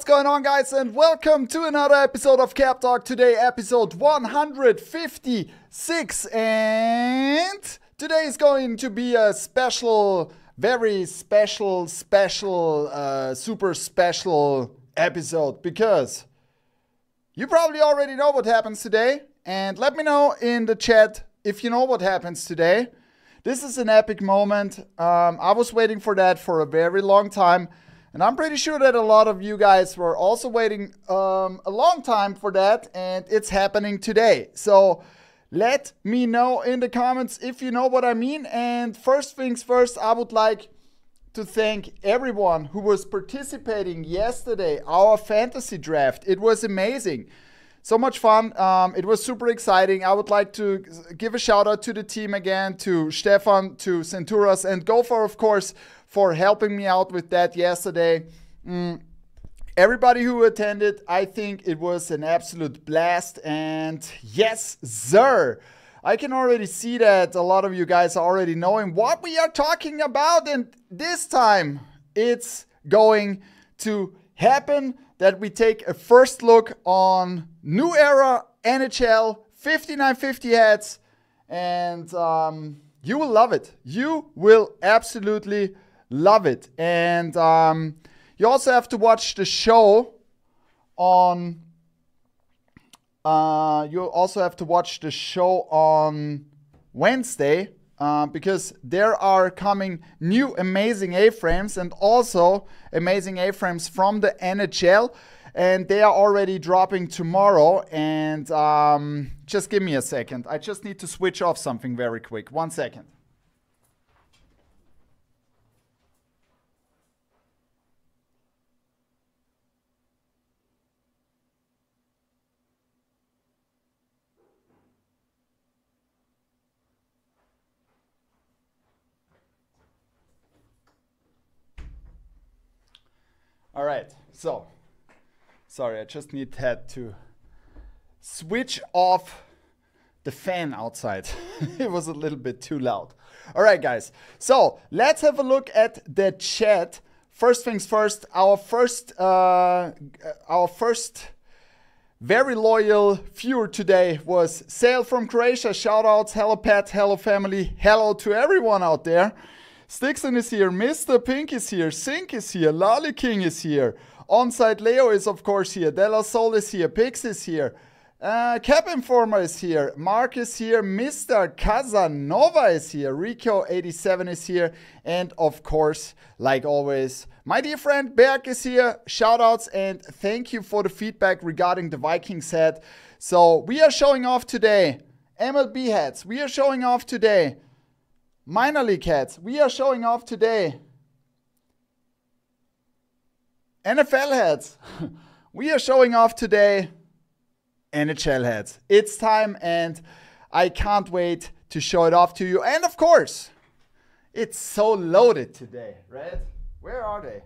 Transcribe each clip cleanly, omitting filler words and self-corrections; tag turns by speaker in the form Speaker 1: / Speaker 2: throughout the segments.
Speaker 1: What's going on, guys, and welcome to another episode of Cap Talk. Today, episode 156, and today is going to be a special, very special, super special episode, because you probably already know what happens today, and let me know in the chat if you know what happens today. This is an epic moment. I was waiting for that for a very long time. And I'm pretty sure that a lot of you guys were also waiting a long time for that, and it's happening today. So let me know in the comments if you know what I mean. And first things first, I would like to thank everyone who was participating yesterday, our fantasy draft. It was amazing. So much fun. It was super exciting. I would like to give a shout out to the team again, to Stefan, to Centuras, and Gopher, of course, for helping me out with that yesterday. Everybody who attended, I think it was an absolute blast. And yes, sir, I can already see that a lot of you guys are already knowing what we are talking about. And this time it's going to happen that we take a first look on New Era NHL 5950 heads. And you will love it. You will absolutely love it. And you also have to watch the show on Wednesday, because there are coming new amazing A-frames and also amazing A-frames from the NHL, and they are already dropping tomorrow. And just give me a second. I just need to switch off something very quick. 1 second. All right, so, sorry, I just had to switch off the fan outside. It was a little bit too loud. All right, guys, so let's have a look at the chat. First things first, our first very loyal viewer today was Sale from Croatia. Shout outs, hello Pat, hello family, hello to everyone out there. Stixon is here, Mr. Pink is here, Sink is here, Lolly King is here, Onsite Leo is of course here, Della Sol is here, Pix is here, Cap Informer is here, Mark is here, Mr. Casanova is here, Rico87 is here, and of course, like always, my dear friend Berg is here. Shoutouts and thank you for the feedback regarding the Vikings head. So we are showing off today MLB heads, we are showing off today Minor League heads, we are showing off today NFL heads, we are showing off today NHL heads. It's time, and I can't wait to show it off to you. And of course, it's so loaded today, right? Where are they?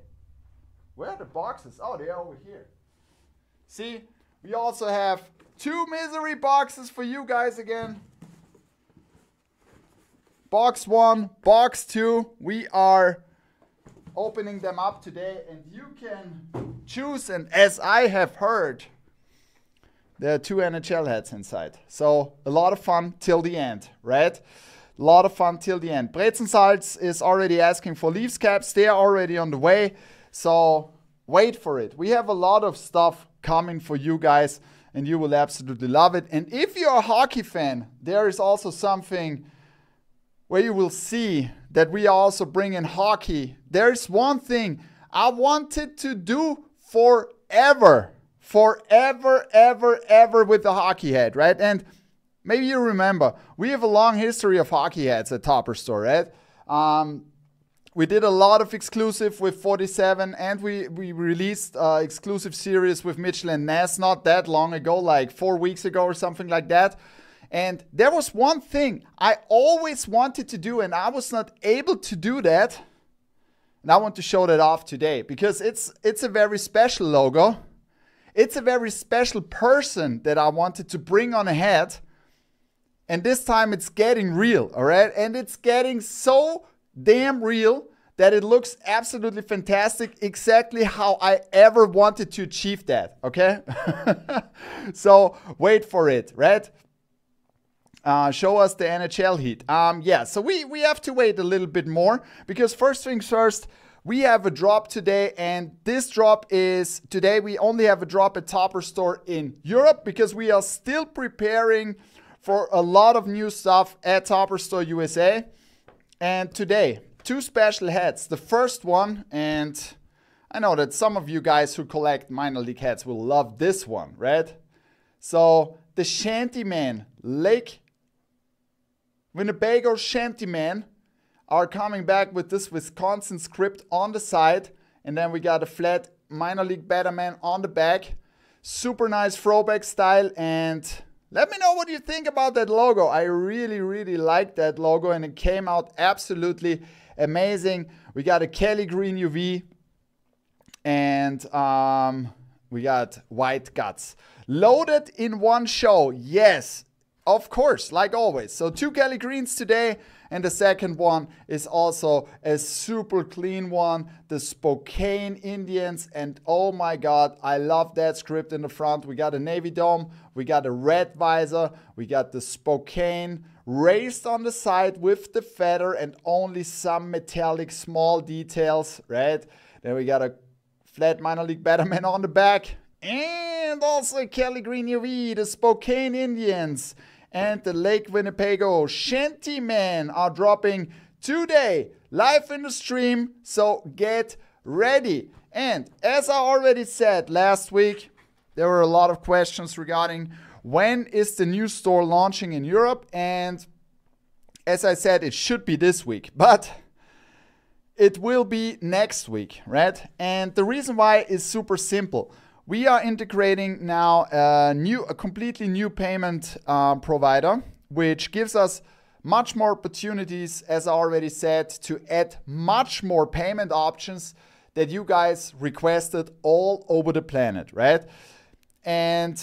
Speaker 1: Where are the boxes? Oh, they're over here. See, we also have 2 misery boxes for you guys again. Box 1, box 2, we are opening them up today, and you can choose. And as I have heard, there are 2 NHL heads inside. So a lot of fun till the end, right? A lot of fun till the end. Brezensalz is already asking for Leafs caps. They are already on the way. So wait for it. We have a lot of stuff coming for you guys, and you will absolutely love it. And if you're a hockey fan, there is also something where you will see that we are also bringing hockey. There's one thing I wanted to do forever, ever with the hockey head, right? And maybe you remember, we have a long history of hockey heads at Topper Store, right? We did a lot of exclusive with 47, and we released exclusive series with Mitchell and Ness not that long ago, like 4 weeks ago or something like that. And there was one thing I always wanted to do, and I was not able to do that. And I want to show that off today, because it's a very special logo. It's a very special person that I wanted to bring on ahead. And this time it's getting real, all right? And it's getting so damn real that it looks absolutely fantastic, exactly how I ever wanted to achieve that, okay? So wait for it, right? Show us the NHL heat. Yeah, so we have to wait a little bit more, because first things first, we have a drop today, and this drop is today. We only have a drop at Topper Store in Europe, because we are still preparing for a lot of new stuff at Topper Store USA. And today, 2 special hats. The first one, and I know that some of you guys who collect minor league hats will love this one, right? So the Shantyman, Lake Winnebago Shantyman, are coming back with this Wisconsin script on the side. And then we got a flat minor league Batman on the back. Super nice throwback style. And let me know what you think about that logo. I really, really like that logo, and it came out absolutely amazing. We got a Kelly Green UV, and we got white guts. Loaded in one show. Yes, of course, like always. So 2 Kelly Greens today, and the second one is also a super clean one, the Spokane Indians. And oh my God, I love that script in the front. We got a navy dome, we got a red visor, we got the Spokane raised on the side with the feather and only some metallic small details, right? Then we got a flat minor league Batman on the back, and also Kelly Green UV, the Spokane Indians. And the Lake Winnebago Shantyman are dropping today, live in the stream, so get ready. And as I already said last week, there were a lot of questions regarding when is the new store launching in Europe, and as I said, it should be this week, but it will be next week, right? And the reason why is super simple. We are integrating now a completely new payment provider, which gives us much more opportunities, as I already said, to add much more payment options that you guys requested all over the planet, right? And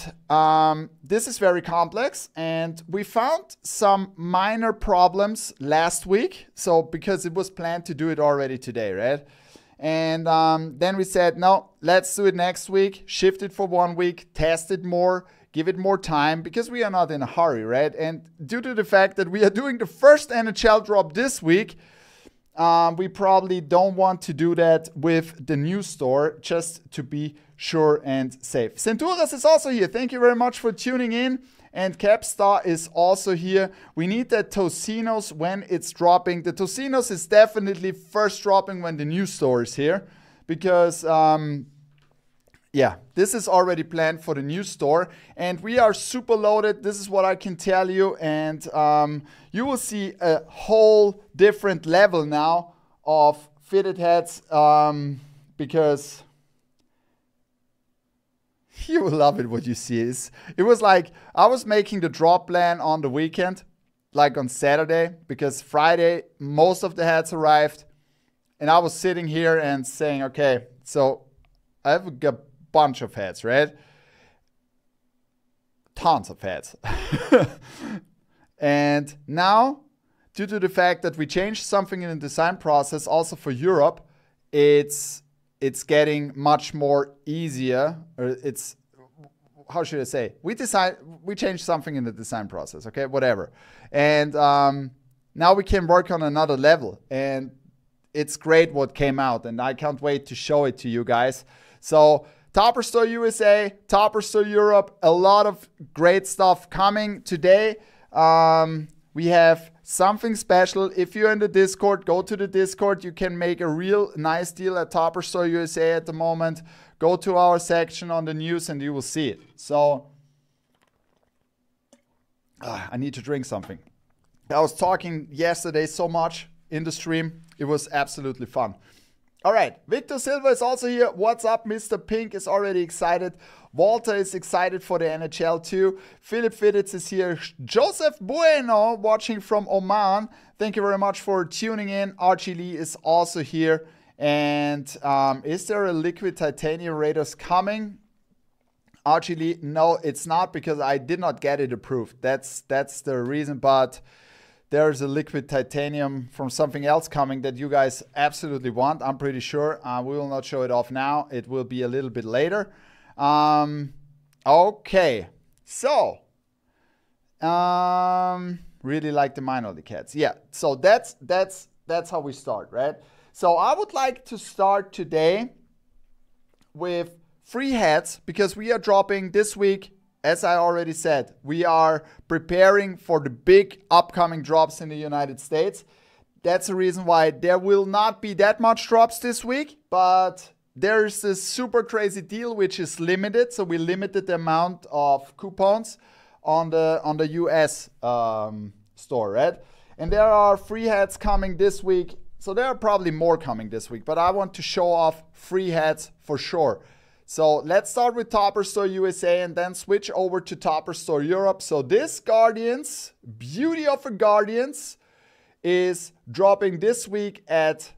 Speaker 1: this is very complex, and we found some minor problems last week. So because it was planned to do it already today, right? And then we said, no, let's do it next week, shift it for 1 week, test it more, give it more time, because we are not in a hurry, right? And due to the fact that we are doing the first NHL drop this week, we probably don't want to do that with the new store, just to be sure and safe. Centuras is also here. Thank you very much for tuning in. And Capstar is also here. We need that Tocinos when it's dropping. The Tocinos is definitely first dropping when the new store is here. Because, yeah, this is already planned for the new store. And we are super loaded. This is what I can tell you. And you will see a whole different level now of fitted hats. Because you will love it what you see. It was like I was making the drop plan on the weekend, like on Saturday, because Friday most of the hats arrived, and I was sitting here and saying, okay, so I have a bunch of hats, right? Tons of hats. And now, due to the fact that we changed something in the design process also for Europe, it's getting much more easier, or it's, how should I say? We changed something in the design process, okay, whatever. And now we can work on another level, and it's great what came out, and I can't wait to show it to you guys. So Topper Store USA, Topper Store Europe, a lot of great stuff coming today. We have something special. If you're in the Discord, go to the Discord. You can make a real nice deal at Topper Store USA at the moment. Go to our section on the news and you will see it. So, I need to drink something. I was talking yesterday so much in the stream. It was absolutely fun. All right, Victor Silva is also here. What's up? Mr. Pink is already excited. Walter is excited for the NHL too. Philip Fittitz is here. Joseph Bueno watching from Oman. Thank you very much for tuning in. Archie Lee is also here. And is there a liquid titanium Raiders coming? Archie Lee, no, it's not, because I did not get it approved. That's the reason. But there's a liquid titanium from something else coming that you guys absolutely want. I'm pretty sure. We will not show it off now. It will be a little bit later. Okay. So, really like the minor league hats. Yeah. So that's how we start, right? So I would like to start today with 3 hats because we are dropping this week. As I already said, we are preparing for the big upcoming drops in the United States. That's the reason why there will not be that much drops this week, but there's this super crazy deal which is limited. So we limited the amount of coupons on the US store, right? And there are 3 hats coming this week. So there are probably more coming this week, but I want to show off 3 hats for sure. So let's start with Topper Store USA and then switch over to Topper Store Europe. So this Guardians, beauty of a Guardians, is dropping this week at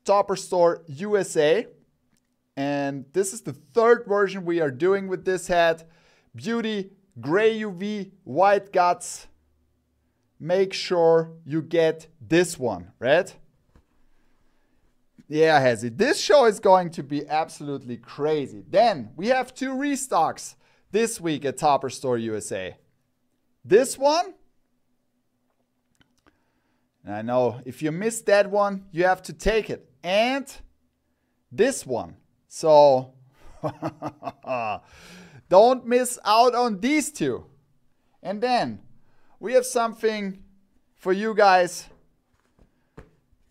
Speaker 1: Topper Store USA. And this is the 3rd version we are doing with this hat. Beauty, gray UV, white guts. Make sure you get this one, right? Yeah, Hezzy. This show is going to be absolutely crazy. Then we have 2 restocks this week at Topper Store USA. This one. And I know if you missed that one, you have to take it. And this one. So don't miss out on these 2. And then we have something for you guys.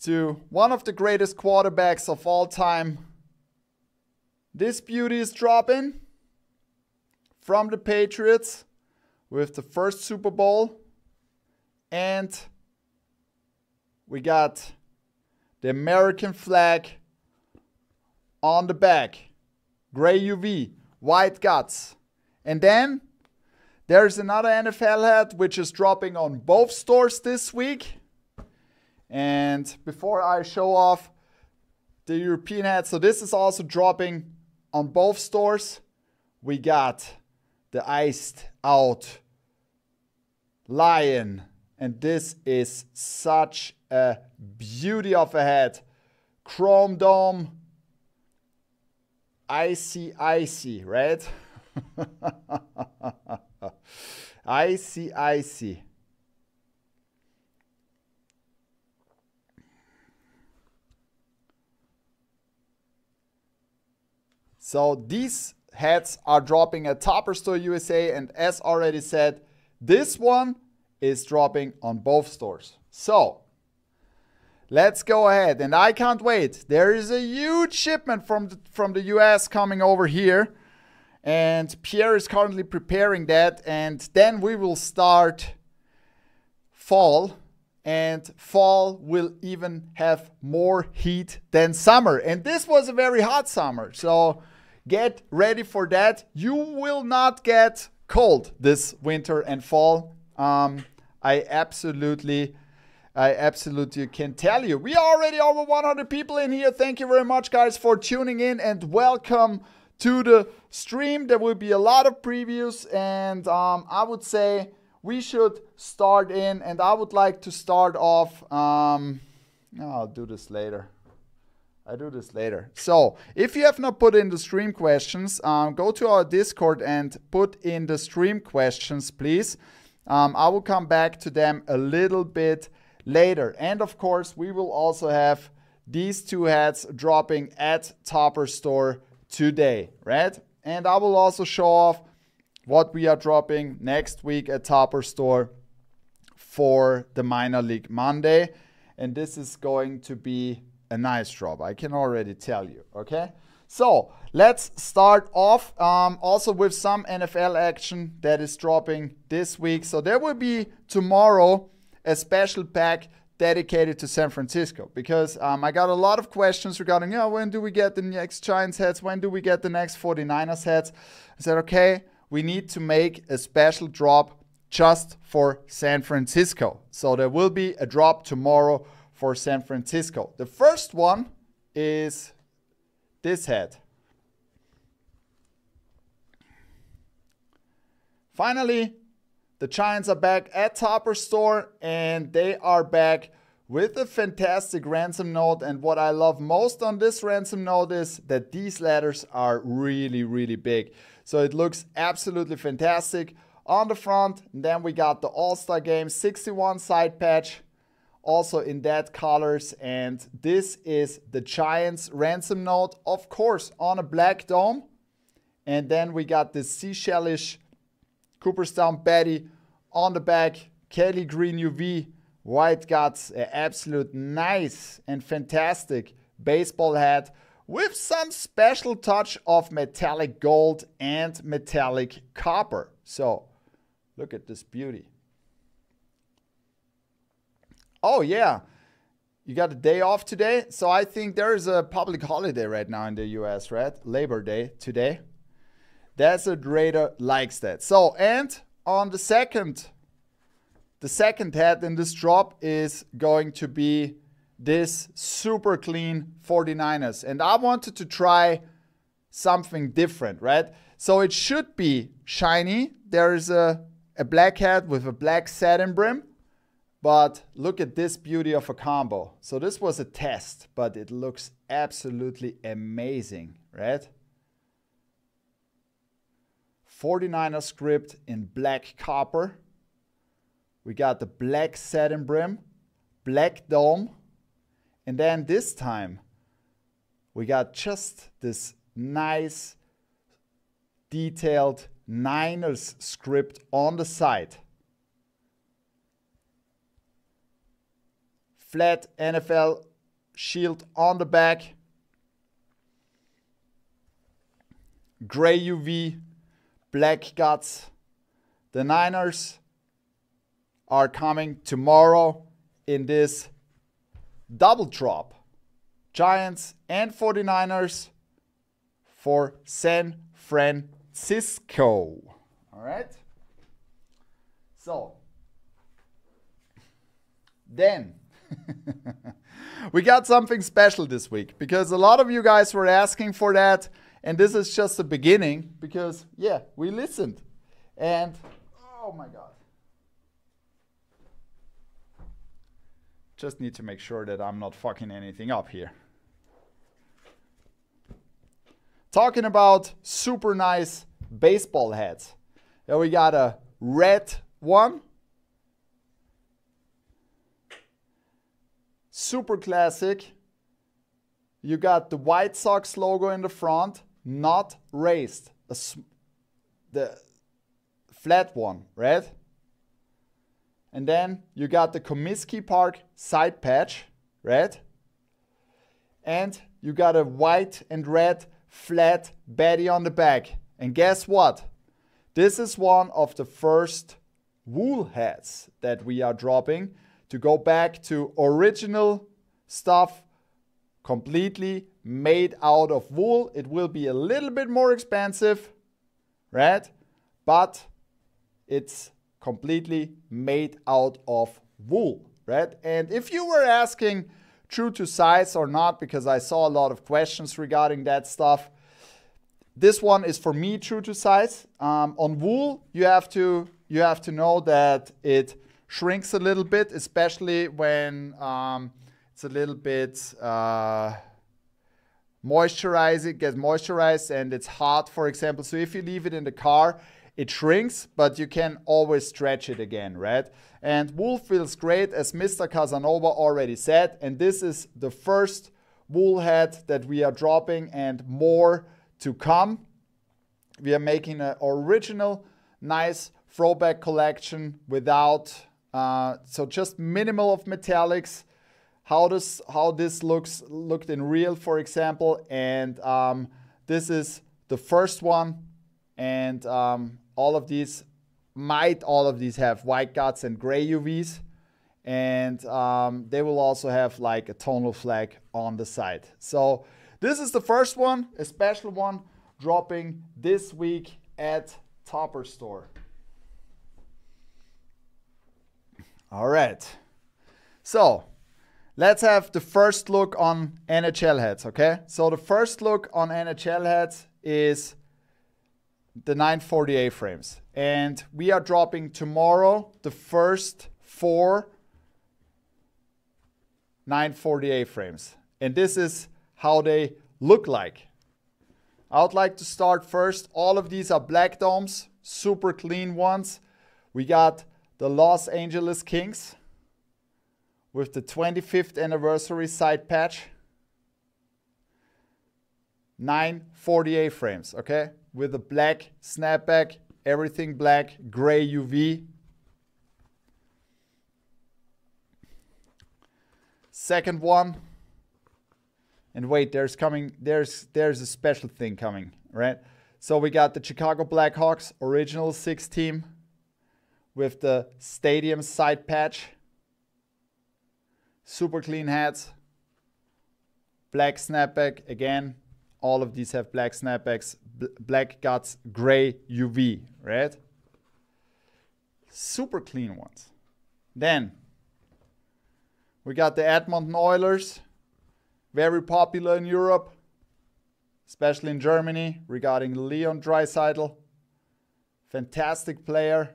Speaker 1: To one of the greatest quarterbacks of all time. This beauty is dropping from the Patriots with the first Super Bowl. And we got the American flag on the back. Gray UV, white guts. And then there's another NFL hat which is dropping on both stores this week. And before I show off the European hat, so this is also dropping on both stores. We got the iced out Lion. And this is such a beauty of a hat. Chrome dome. Icy, right? Icy. So these hats are dropping at Topper Store USA, and as already said, this one is dropping on both stores. So let's go ahead, and I can't wait. There is a huge shipment from the US coming over here, and Pierre is currently preparing that, and then we will start fall. And fall will even have more heat than summer. And this was a very hot summer. So get ready for that. You will not get cold this winter and fall. I absolutely can tell you. We are already over 100 people in here. Thank you very much, guys, for tuning in, and welcome to the stream. There will be a lot of previews, and I would say we should start in, and I would like to start off. I'll do this later. So if you have not put in the stream questions, go to our Discord and put in the stream questions, please. I will come back to them a little bit later. And of course, we will also have these 2 hats dropping at Topper Store today, right? And I will also show off what we are dropping next week at Topper Store for the Minor League Monday. And this is going to be a nice drop, I can already tell you, okay? So let's start off also with some NFL action that is dropping this week. So there will be tomorrow a special pack dedicated to San Francisco, because I got a lot of questions regarding, when do we get the next Giants hats? When do we get the next 49ers hats? I said, okay, we need to make a special drop just for San Francisco. So there will be a drop tomorrow for San Francisco. The first one is this hat. Finally, the Giants are back at Topper Store, and they are back with a fantastic ransom note. And what I love most on this ransom note is that these letters are really, really big. So it looks absolutely fantastic on the front. And then we got the All-Star Game 61 side patch, also in that colors. And this is the Giants ransom note, of course, on a black dome. And then we got this seashellish Cooperstown Betty on the back, Kelly Green UV, white guts, an absolute nice and fantastic baseball hat with some special touch of metallic gold and metallic copper. So look at this beauty. Oh yeah, you got a day off today? So I think there is a public holiday right now in the US, right? Labor Day today. Desert Raider likes that. So, and on the second hat in this drop is going to be this super clean 49ers. And I wanted to try something different, right? So it should be shiny. There is a black hat with a black satin brim. But look at this beauty of a combo. So this was a test, but it looks absolutely amazing, right? 49er script in black copper. We got the black satin brim, black dome. And then this time, we got just this nice, detailed Niners script on the side. Flat NFL shield on the back. Gray UV, black guts. The Niners are coming tomorrow in this double drop. Giants and 49ers for San Francisco. All right. So then we got something special this week because a lot of you guys were asking for that. And this is just the beginning because, yeah, we listened. And, oh my God. Just need to make sure that I'm not fucking anything up here. Talking about super nice baseball hats. Here we got a red one. Super classic. You got the White Sox logo in the front, not raised. The flat one, right? And then you got the Comiskey Park side patch, right? And you got a white and red flat Betty on the back. And guess what? This is one of the first wool hats that we are dropping to go back to original stuff, completely made out of wool. It will be a little bit more expensive, right? But it's completely made out of wool, right? And if you were asking true to size or not, because I saw a lot of questions regarding that stuff, this one is for me true to size. On wool, you have to know that it shrinks a little bit, especially when it's a little bit moisturized, gets moisturized and it's hot, for example. So if you leave it in the car, it shrinks, but you can always stretch it again, right? And wool feels great, as Mr. Casanova already said. And this is the first wool hat that we are dropping and more to come. We are making an original, nice throwback collection without, so just minimal of metallics. How this looked in real, for example. And this is the first one. And all of these have white guts and gray UVs. And they will also have like a tonal flag on the side. So this is the first one, a special one, dropping this week at Topper Store. All right. So let's have the first look on NHL hats, okay? So the first look on NHL hats is the 940 A-frames. And we are dropping tomorrow the first 4 940 frames. And this is how they look like. I would like to start first. All of these are black domes, super clean ones. We got the Los Angeles Kings with the 25th anniversary side patch. 940 frames, okay? With a black snapback, everything black, gray UV. Second one. And wait, there's a special thing coming, right? So we got the Chicago Blackhawks original 6 team with the stadium side patch. Super clean hats. Black snapback again. All of these have black snapbacks, black guts, gray UV, right? Super clean ones. Then we got the Edmonton Oilers, very popular in Europe, especially in Germany, regarding Leon Draisaitl. Fantastic player.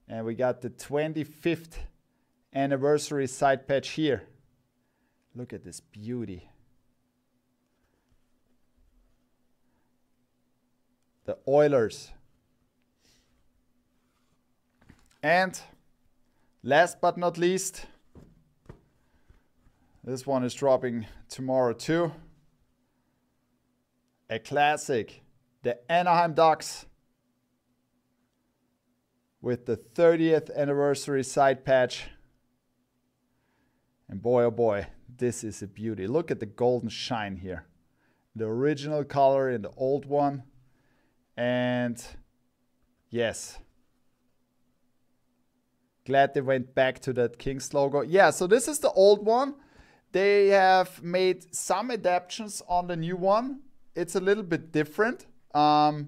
Speaker 1: And we got the 25th anniversary side patch here. Look at this beauty. The Oilers. And last but not least, this one is dropping tomorrow too. A classic, the Anaheim Ducks with the 30th anniversary side patch. And boy, oh boy, this is a beauty. Look at the golden shine here. The original color in the old one. And yes, glad they went back to that Kings logo. Yeah, so this is the old one. They have made some adaptations on the new one. It's a little bit different, but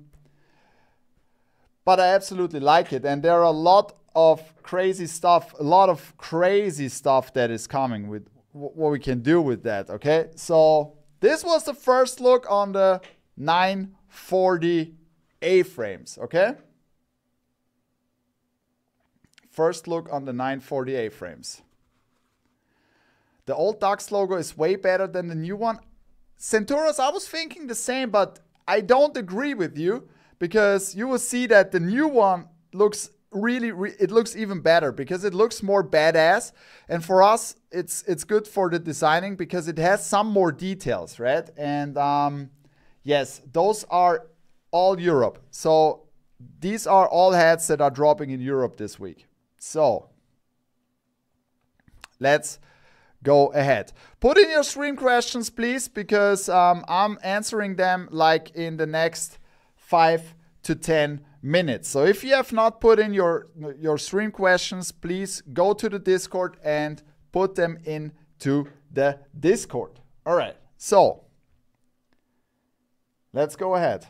Speaker 1: I absolutely like it. And there are a lot of crazy stuff, that is coming with what we can do with that, okay? So this was the first look on the 940 A-frames, okay? First look on the 940 A-frames. The old Ducks logo is way better than the new one. Centauros, I was thinking the same, but I don't agree with you, because you will see that the new one looks it looks even better because it looks more badass. And for us, it's good for the designing because it has some more details, right? And yes, those are all Europe. So these are all hats that are dropping in Europe this week. So let's go ahead. Put in your stream questions, please, because I'm answering them like in the next 5 to 10 minutes. So if you have not put in your stream questions, please go to the Discord and put them into the Discord. All right, so let's go ahead.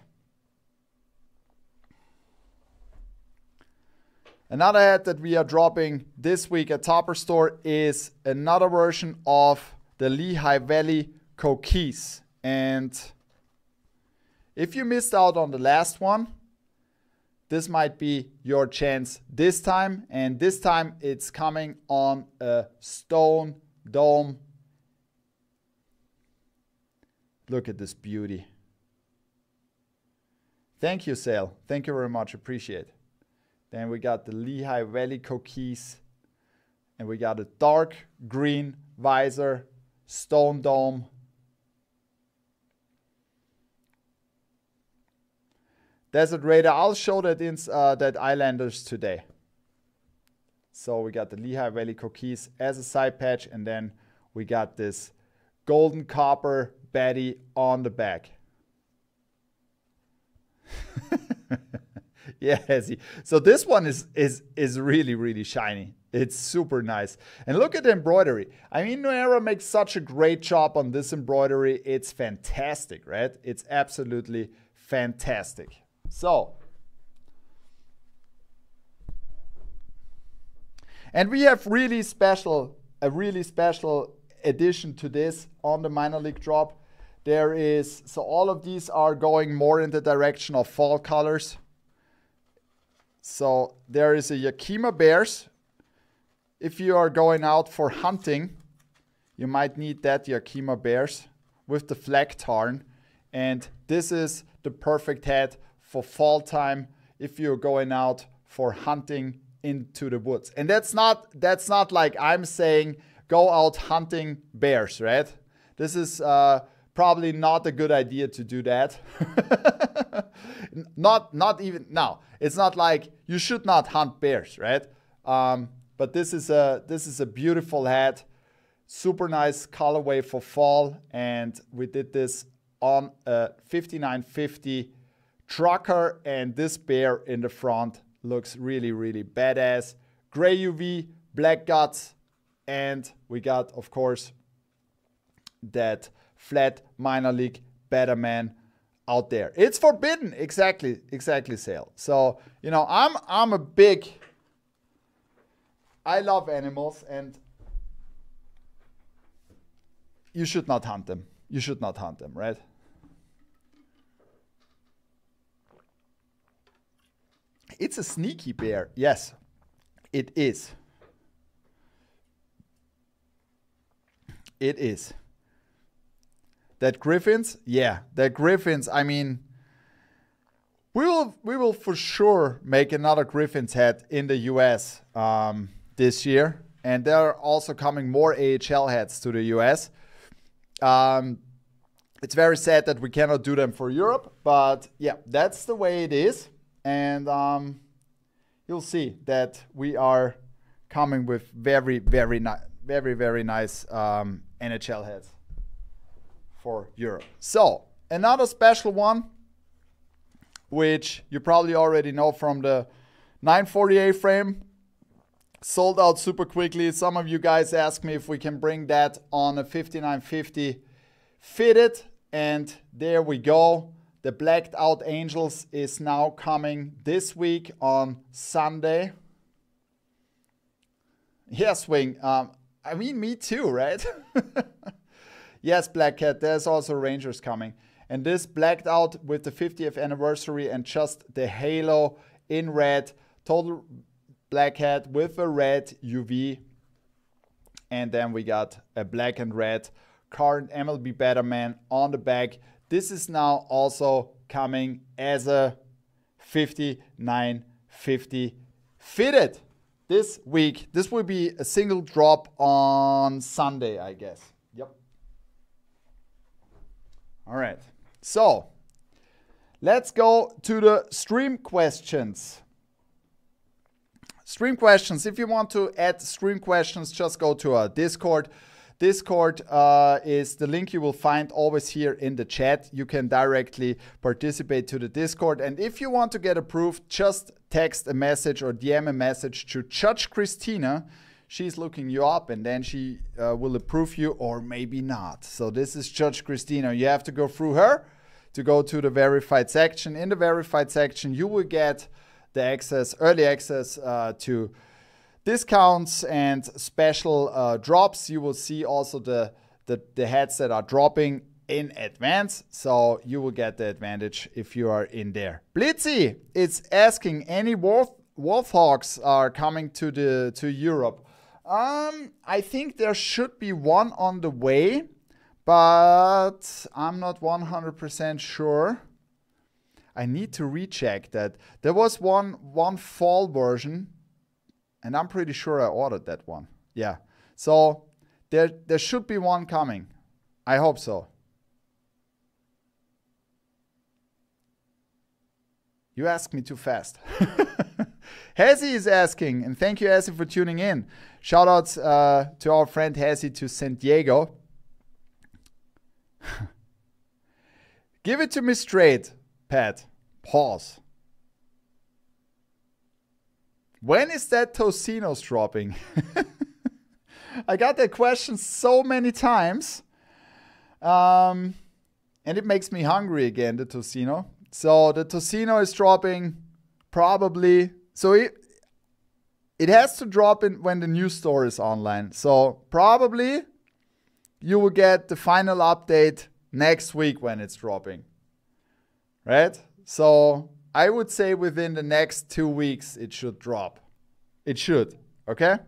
Speaker 1: Another hat that we are dropping this week at Topper Store is another version of the Lehigh Valley Coquise. And if you missed out on the last one, this might be your chance this time. And this time it's coming on a stone dome. Look at this beauty. Thank you, Sale. Thank you very much. Appreciate it. Then we got the Lehigh Valley Coquise. And we got a dark green visor, stone dome. Desert Raider, I'll show that in that Islanders today. So we got the Lehigh Valley Coquise as a side patch, and then we got this golden copper baddie on the back. Yeah, see. So this one is really, really shiny. It's super nice. And look at the embroidery. I mean, Noera makes such a great job on this embroidery. It's fantastic, right? It's absolutely fantastic. So, and we have a really special addition to this on the minor league drop. There is, so all of these are going more in the direction of fall colors. So there is a Yakima Bears. If you are going out for hunting, you might need that Yakima Bears with the flag tarn. And this is the perfect hat for fall time if you're going out for hunting into the woods. And that's not like I'm saying go out hunting bears, right? This is probably not a good idea to do that. not even now. It's not like you should not hunt bears, right? But this is a beautiful hat, super nice colorway for fall, and we did this on a 5950 trucker, and this bear in the front looks really, really badass. Gray UV, black guts, and we got, of course, that flat minor league Betterman out there. It's forbidden, exactly sale. So, you know, I'm a big, I love animals, and you should not hunt them. You should not hunt them, right? It's a sneaky bear. Yes, it is. It is. That Griffins? Yeah, that Griffins, I mean, we will for sure make another Griffins hat in the US this year. And there are also coming more AHL hats to the US. It's very sad that we cannot do them for Europe, but yeah, that's the way it is. And you'll see that we are coming with very, very nice NHL hats for Europe. So another special one, which you probably already know from the 948 frame, sold out super quickly. Some of you guys asked me if we can bring that on a 5950 fitted, and there we go. The Blacked Out Angels is now coming this week on Sunday. Yes, Swing. I mean, me too, right? Yes, Black Cat, there's also Rangers coming. And this Blacked Out with the 50th anniversary and just the halo in red. Total black hat with a red UV. And then we got a black and red current MLB Betterman on the back. This is now also coming as a 5950 fitted this week. This will be a single drop on Sunday, I guess. Yep. All right. So let's go to the stream questions. Stream questions. If you want to add stream questions, just go to our Discord. Discord is the link you will find always here in the chat. You can directly participate to the Discord. And if you want to get approved, just text a message or DM a message to Judge Christina. She's looking you up, and then she will approve you, or maybe not. So this is Judge Christina. You have to go through her to go to the verified section. In the verified section, you will get the access, early access to discounts and special drops. You will see also the hats that are dropping in advance, so you will get the advantage if you are in there. Blitzy is asking, any Wolfhawks are coming to Europe. I think there should be one on the way, but I'm not 100% sure. I need to recheck that. There was one fall version, and I'm pretty sure I ordered that one. Yeah. So there should be one coming. I hope so. You asked me too fast. Hezi is asking, and thank you, Hezi, for tuning in. Shout outs to our friend Hezi to San Diego. Give it to me straight, Pat. Pause. When is that Tocinos dropping? I got that question so many times. And it makes me hungry again, the Tocino. So the Tocino is dropping probably. So it has to drop in when the new store is online. So probably you will get the final update next week when it's dropping. Right? So I would say within the next 2 weeks, it should drop. It should, okay?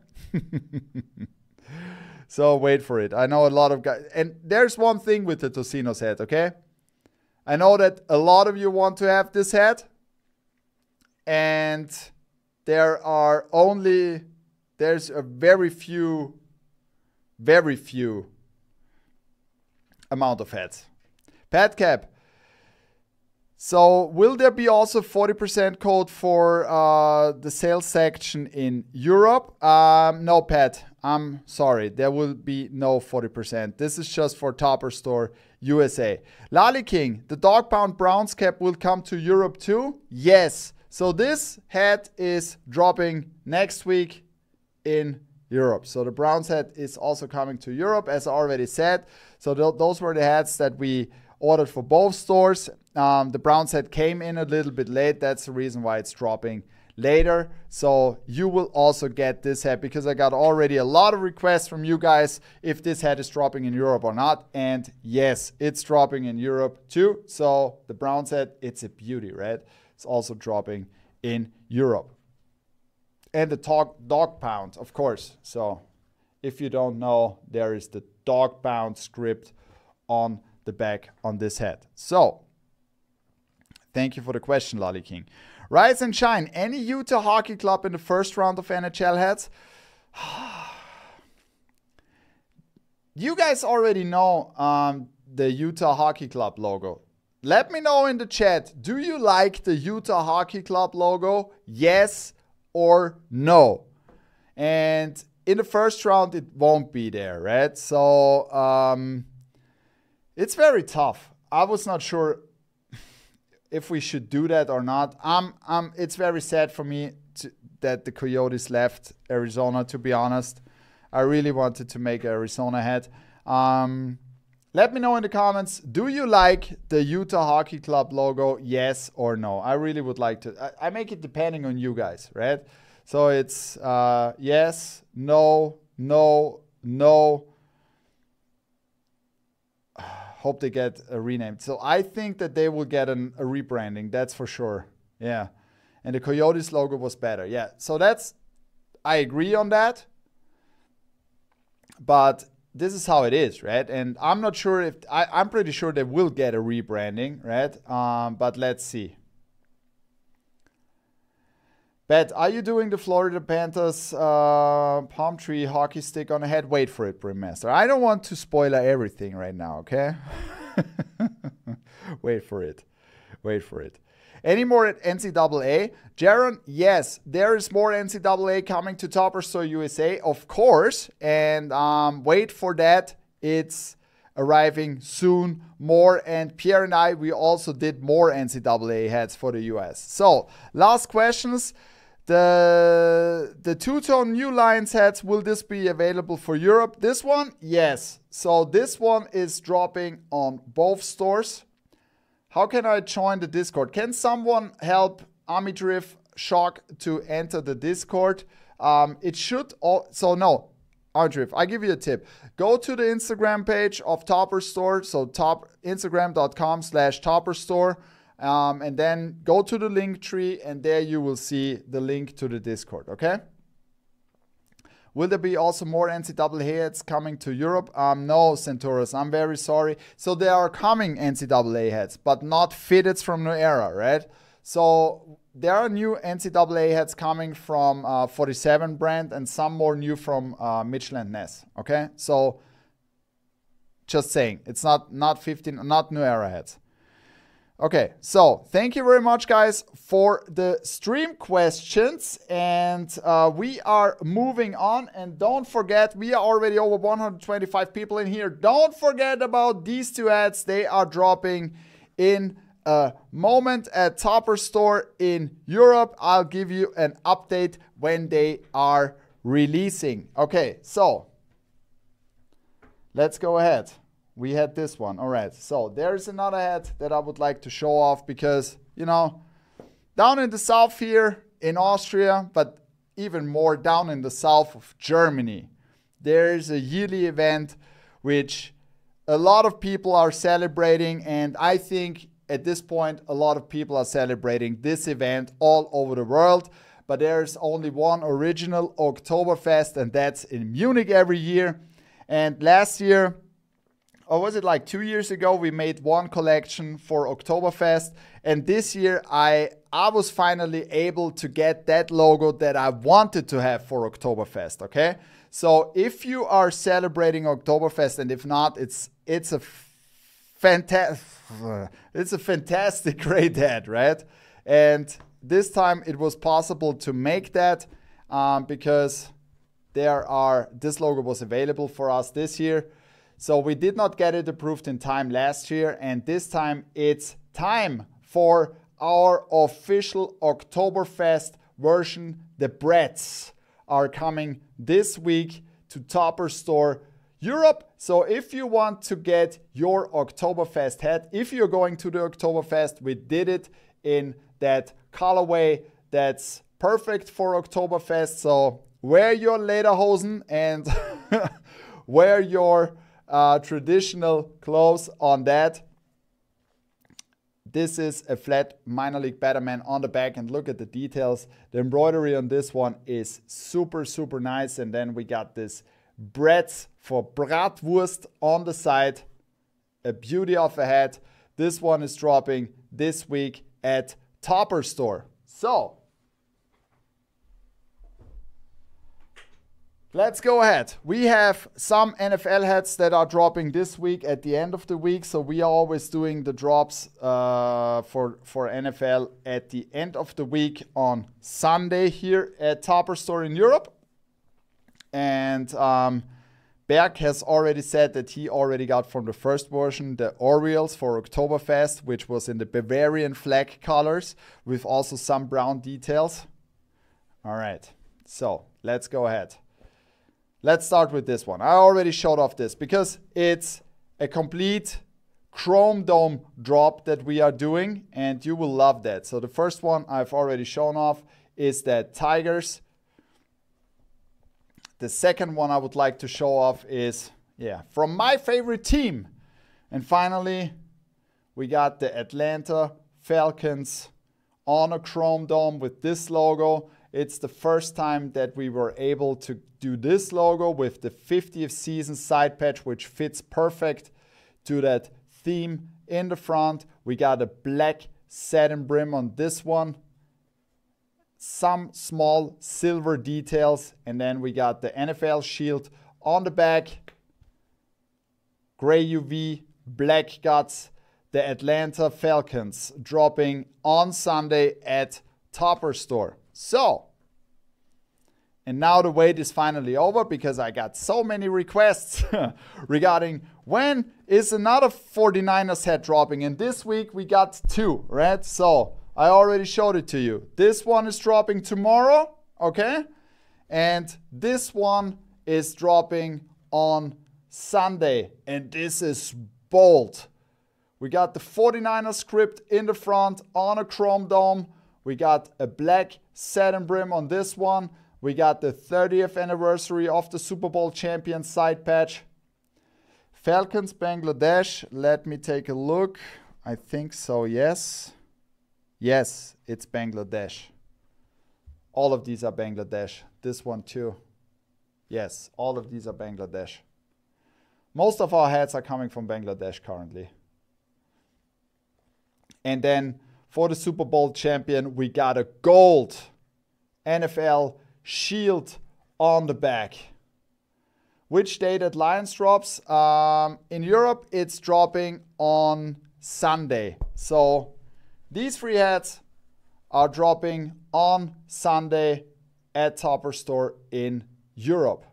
Speaker 1: So wait for it. I know a lot of guys. And there's one thing with the Tocino's head, okay? I know that a lot of you want to have this head. And there's a very few amount of heads. Padcap. So will there be also 40% code for the sales section in Europe? No, Pat. I'm sorry. There will be no 40%. This is just for Topper Store USA. Lally King, the dog pound Browns cap will come to Europe too? Yes. So this hat is dropping next week in Europe. So the Browns hat is also coming to Europe, as I already said. So those were the hats that we ordered for both stores. The Browns hat came in a little bit late. That's the reason why it's dropping later. So you will also get this hat, because I got already a lot of requests from you guys if this hat is dropping in Europe or not. And yes, it's dropping in Europe too. So the Browns hat, it's a beauty, right? It's also dropping in Europe. And the dog pound, of course. So if you don't know, there is the dog pound script on the back on this hat. So thank you for the question, Lolly King. Rise and shine. Any Utah Hockey Club in the first round of NHL hats? You guys already know the Utah Hockey Club logo. Let me know in the chat. Do you like the Utah Hockey Club logo? Yes or no? And in the first round, it won't be there, right? So it's very tough. I was not sure if we should do that or not. It's very sad for me that the Coyotes left Arizona, to be honest. I really wanted to make an Arizona hat. Let me know in the comments, do you like the Utah Hockey Club logo? Yes or no? I really would like to. I make it depending on you guys, right? So it's yes, no, no, no. Hope they get renamed. So I think that they will get a rebranding. That's for sure. Yeah. And the Coyotes logo was better. Yeah. So I agree on that. But this is how it is, right? And I'm not sure if, I'm pretty sure they will get a rebranding, right? But let's see. Bet, are you doing the Florida Panthers palm tree hockey stick on the head? Wait for it, Brimmaster. I don't want to spoil everything right now, okay? Wait for it. Wait for it. Any more at NCAA? Jaron, yes, there is more NCAA coming to Topper Store USA, of course. And wait for that. It's arriving soon. More. And Pierre and I, we also did more NCAA hats for the US. So, last questions. The two-tone New Lions hats, will this be available for Europe? This one? Yes. So this one is dropping on both stores. How can I join the Discord? Can someone help Amidrift Shock to enter the Discord? It should, so no, Amidrift, I give you a tip. Go to the Instagram page of Topper Store, so instagram.com/Topper Store. And then go to the link tree, and there you will see the link to the Discord, okay? Will there be also more NCAA hats coming to Europe? No, Centaurus, I'm very sorry. So there are coming NCAA hats, but not fitted from New Era, right? So there are new NCAA hats coming from 47 brand, and some more new from Mitchell and Ness, okay? So just saying, it's not 15, not New Era hats. Okay, so thank you very much, guys, for the stream questions. And we are moving on. And don't forget, we are already over 125 people in here. Don't forget about these two ads. They are dropping in a moment at Topper Store in Europe. I'll give you an update when they are releasing. Okay, so let's go ahead. We had this one. All right. So there's another hat that I would like to show off because, you know, down in the south here in Austria, but even more down in the south of Germany, there's a yearly event which a lot of people are celebrating. And I think at this point, a lot of people are celebrating this event all over the world. But there's only one original Oktoberfest, and that's in Munich every year. And last year, or was it like 2 years ago, we made one collection for Oktoberfest. And this year, I was finally able to get that logo that I wanted to have for Oktoberfest, okay? So if you are celebrating Oktoberfest, and if not, it's a fantastic great hat, right? And this time it was possible to make that because this logo was available for us this year. So we did not get it approved in time last year, and this time it's time for our official Oktoberfest version. The Bretts are coming this week to Topper Store Europe. So if you want to get your Oktoberfest hat, if you're going to the Oktoberfest, we did it in that colorway that's perfect for Oktoberfest. So wear your lederhosen and wear your traditional clothes on that. This is a flat minor league Batterman on the back, and look at the details. The embroidery on this one is super, super nice. And then we got this Bretts for Bratwurst on the side. A beauty of a hat. This one is dropping this week at Topper Store. So let's go ahead. We have some NFL hats that are dropping this week at the end of the week. So we are always doing the drops for NFL at the end of the week on Sunday here at Topper Store in Europe. And Berg has already said that he already got from the first version the Orioles for Oktoberfest, which was in the Bavarian flag colors with also some brown details. All right, so let's go ahead. Let's start with this one. I already showed off this because it's a complete chrome dome drop that we are doing, and you will love that. So the first one I've already shown off is that Tigers. The second one I would like to show off is, from my favorite team. And finally, we got the Atlanta Falcons on a chrome dome with this logo. It's the first time that we were able to do this logo with the 50th season side patch, which fits perfect to that theme in the front. We got a black satin brim on this one. Some small silver details, and then we got the NFL shield on the back. Gray UV, black guts, the Atlanta Falcons dropping on Sunday at Topper Store. So, and now the wait is finally over because I got so many requests regarding when is another 49ers hat dropping. And this week we got two, right? So I already showed it to you. This one is dropping tomorrow, okay? And this one is dropping on Sunday. And this is bold. We got the 49er script in the front on a chrome dome. We got a black satin brim on this one. We got the 30th anniversary of the Super Bowl champion side patch. Falcons Bangladesh. Let me take a look. I think so, yes. Yes, it's Bangladesh. All of these are Bangladesh. This one too. Yes, all of these are Bangladesh. Most of our hats are coming from Bangladesh currently. And then for the Super Bowl champion, we got a gold NFL shield on the back. Which day that Lions drops? In Europe, it's dropping on Sunday. So these three hats are dropping on Sunday at Topper Store in Europe.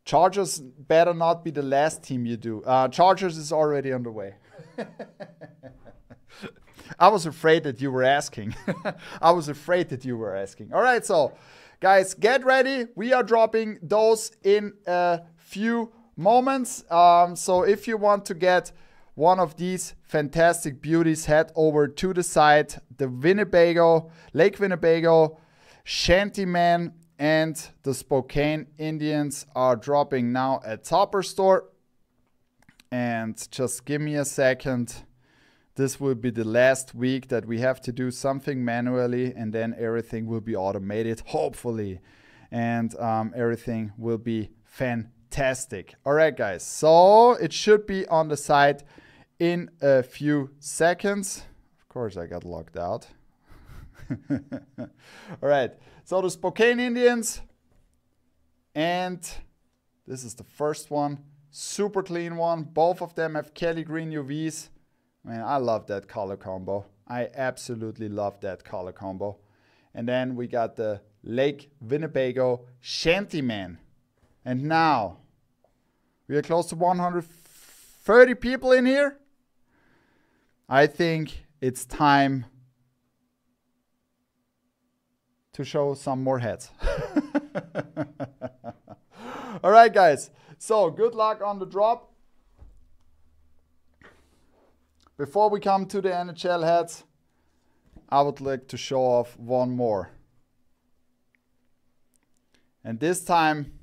Speaker 1: Chargers better not be the last team you do. Chargers is already on the way. I was afraid that you were asking. I was afraid that you were asking. All right, so guys, get ready. We are dropping those in a few moments. So if you want to get one of these fantastic beauties, head over to the site. The Lake Winnebago, Shantyman, and the Spokane Indians are dropping now at Topper Store. And just give me a second. This will be the last week that we have to do something manually, and then everything will be automated, hopefully. And everything will be fantastic. All right, guys. So it should be on the site in a few seconds. Of course, I got locked out. All right. So the Spokane Indians. And this is the first one. Super clean one. Both of them have Kelly Green UVs. Man, I love that color combo. I absolutely love that color combo. And then we got the Lake Winnebago Shantyman. And now, we are close to 130 people in here. I think it's time to show some more heads. All right, guys. So, good luck on the drop. Before we come to the NHL heads, I would like to show off one more. And this time,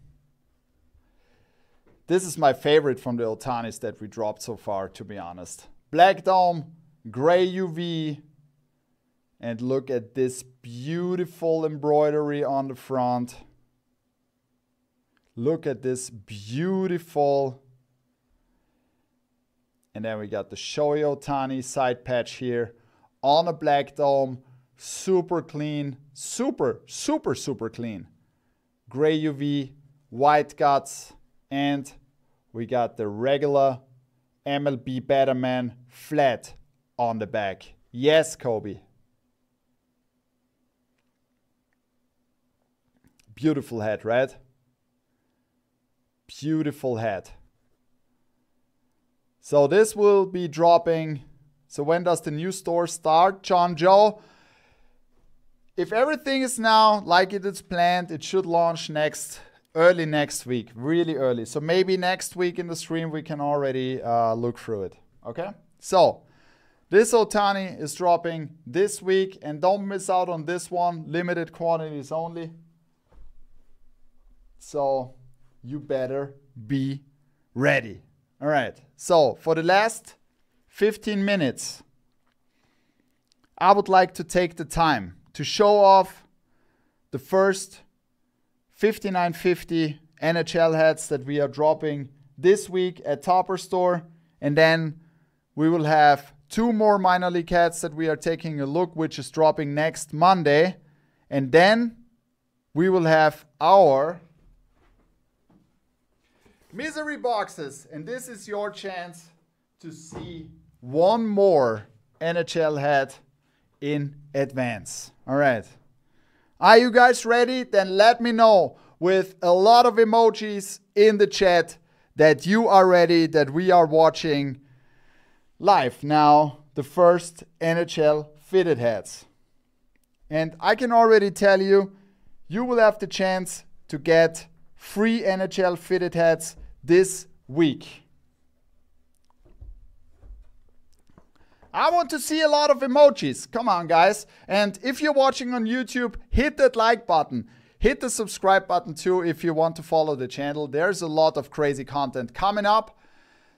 Speaker 1: this is my favorite from the Ohtanis that we dropped so far, to be honest. Black Dome, gray UV, and look at this beautiful embroidery on the front. Look at this beautiful. And then we got the Shohei Ohtani side patch here on a Black Dome. Super clean. Super clean. Gray UV, white guts, and we got the regular MLB Betterman flat on the back. Yes, Kobe. Beautiful hat, right? Beautiful hat. So this will be dropping. So when does the new store start, John Joe? If everything is now like it is planned, it should launch early next week, really early. So maybe next week in the stream we can already look through it. Okay? So this Ohtani is dropping this week, and don't miss out on this one. Limited quantities only. So you better be ready. All right, so for the last 15 minutes, I would like to take the time to show off the first 5950 NHL hats that we are dropping this week at Topper Store. And then we will have 2 more minor league hats that we are taking a look, which is dropping next Monday. And then we will have our misery boxes, and this is your chance to see one more NHL hat in advance. All right. Are you guys ready? Then let me know with a lot of emojis in the chat that you are ready, that we are watching live now the first NHL fitted hats. And I can already tell you, you will have the chance to get free NHL fitted hats this week. I want to see a lot of emojis. Come on, guys. And if you're watching on YouTube, hit that like button. Hit the subscribe button too if you want to follow the channel. There's a lot of crazy content coming up.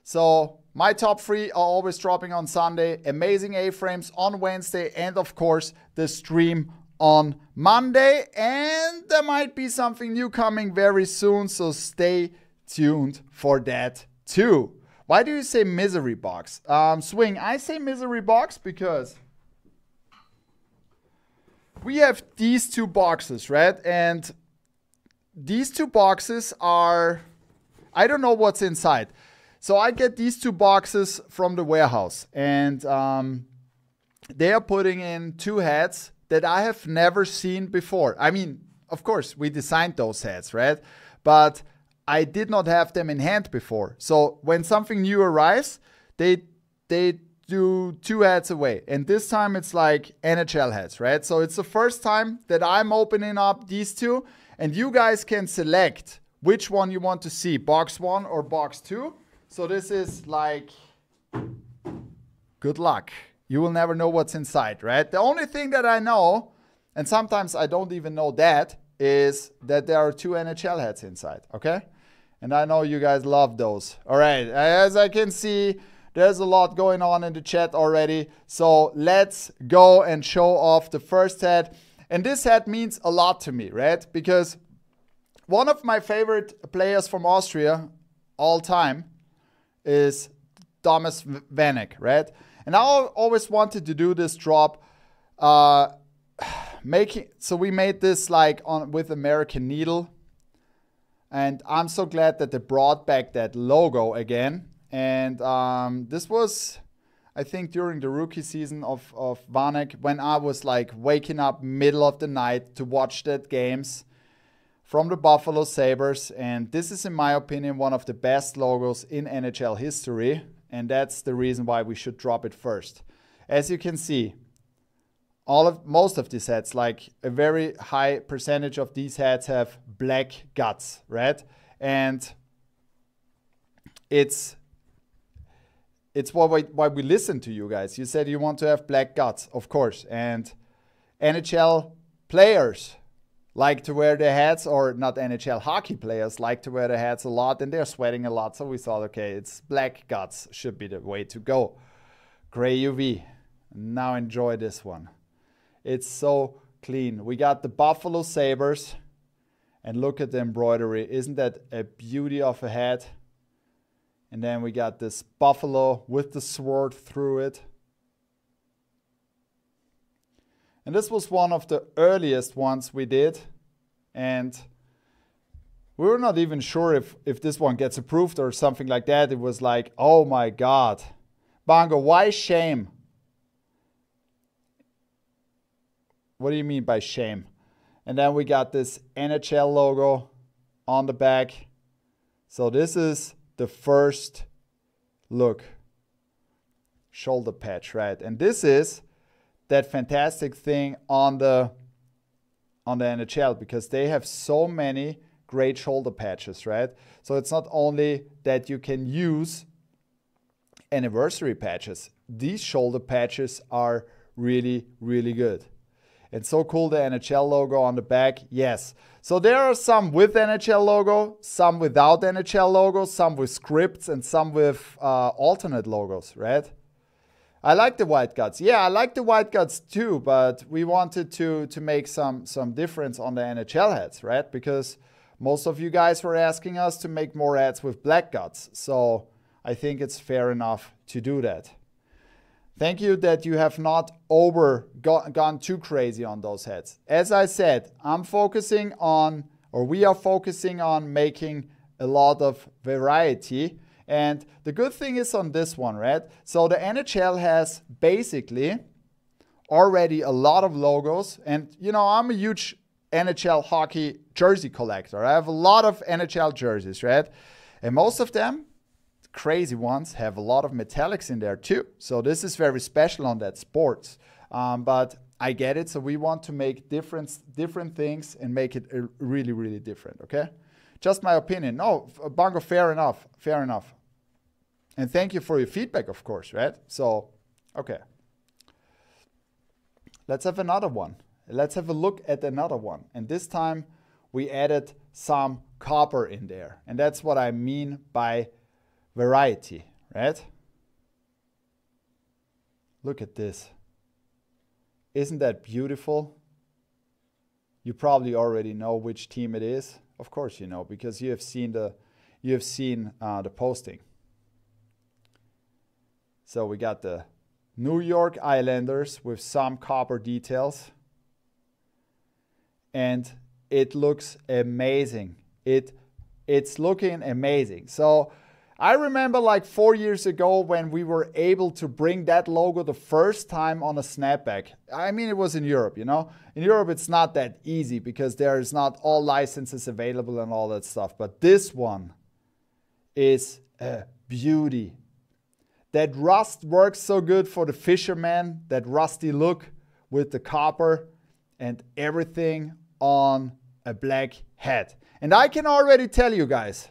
Speaker 1: So my top 3 are always dropping on Sunday. Amazing A-frames on Wednesday. And of course, the stream on Monday. And there might be something new coming very soon. So stay tuned for that too. Why do you say misery box? Swing, I say misery box because we have these 2 boxes, right? And these 2 boxes are, I don't know what's inside. So I get these 2 boxes from the warehouse, and they are putting in 2 hats that I have never seen before. I mean, of course, we designed those hats, right? But I did not have them in hand before. So when something new arrives, they do 2 hats away. And this time it's like NHL hats, right? So it's the first time that I'm opening up these 2. And you guys can select which one you want to see, box 1 or box 2. So this is like, good luck. You will never know what's inside, right? The only thing that I know, and sometimes I don't even know that, is that there are 2 NHL hats inside, okay? And I know you guys love those. All right, as I can see, there's a lot going on in the chat already. So let's go and show off the first hat. And this hat means a lot to me, right? Because one of my favorite players from Austria all time is Thomas Vanek, right? And I always wanted to do this drop. So we made this like with American Needle. And I'm so glad that they brought back that logo again. And this was, I think, during the rookie season of Vanek, when I was like waking up middle of the night to watch that games from the Buffalo Sabres. And this is, in my opinion, one of the best logos in NHL history. And that's the reason why we should drop it first. As you can see, most of these hats, like a very high percentage of these hats, have black guts, right? And it's why we listen to you guys. You said you want to have black guts, of course. And NHL players like to wear their hats, or not NHL hockey players like to wear their hats a lot, and they're sweating a lot. So we thought, okay, it's black guts should be the way to go. Gray UV. Now enjoy this one. It's so clean. We got the Buffalo Sabres, and look at the embroidery. Isn't that a beauty of a hat? And then we got this buffalo with the sword through it. And this was one of the earliest ones we did. And we were not even sure if this one gets approved or something like that. It was like, oh my God. Bongo, why shame? What do you mean by shame? And then we got this NHL logo on the back. So this is the first look. Shoulder patch, right? And this is that fantastic thing on the NHL, because they have so many great shoulder patches, right? So it's not only that you can use anniversary patches. These shoulder patches are really, really good. And so cool, the NHL logo on the back. Yes. So there are some with NHL logo, some without NHL logo, some with scripts, and some with alternate logos, right? I like the white guts. Yeah, I like the white guts too, but we wanted to make some difference on the NHL hats, right? Because most of you guys were asking us to make more hats with black guts. So I think it's fair enough to do that. Thank you that you have not gone too crazy on those hats. As I said, we are focusing on making a lot of variety. And the good thing is on this one, right? So the NHL has basically already a lot of logos. And, you know, I'm a huge NHL hockey jersey collector. I have a lot of NHL jerseys, right? And most of them, crazy ones, have a lot of metallics in there too. So this is very special on that sports. But I get it. So we want to make different things and make it really, really different, okay? Just my opinion. No, Bongo, fair enough. Fair enough. And thank you for your feedback, of course, right? So, okay. Let's have another one. Let's have a look at another one. And this time we added some copper in there. And that's what I mean by variety, right? Look at this. Isn't that beautiful? You probably already know which team it is. Of course you know, because you have seen the posting. So we got the New York Islanders with some copper details. And it looks amazing. It's looking amazing. So I remember like 4 years ago when we were able to bring that logo the first time on a snapback. I mean, it was in Europe, you know. In Europe, it's not that easy because there's not all licenses available and all that stuff. But this one is a beauty. That rust works so good for the fisherman, that rusty look with the copper and everything on a black hat. And I can already tell you guys,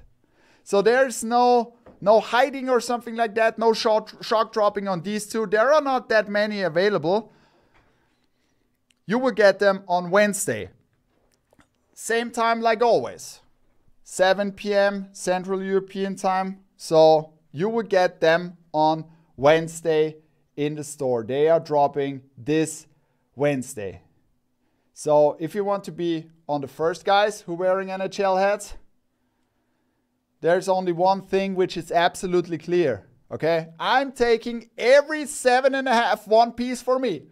Speaker 1: so there's no hiding or something like that, no shock dropping on these two. There are not that many available. You will get them on Wednesday. Same time like always. 7 p.m. Central European time. So you will get them on Wednesday in the store. They are dropping this Wednesday. So if you want to be on the first guys who are wearing NHL hats, there's only one thing which is absolutely clear. Okay, I'm taking every 7.5 one piece for me.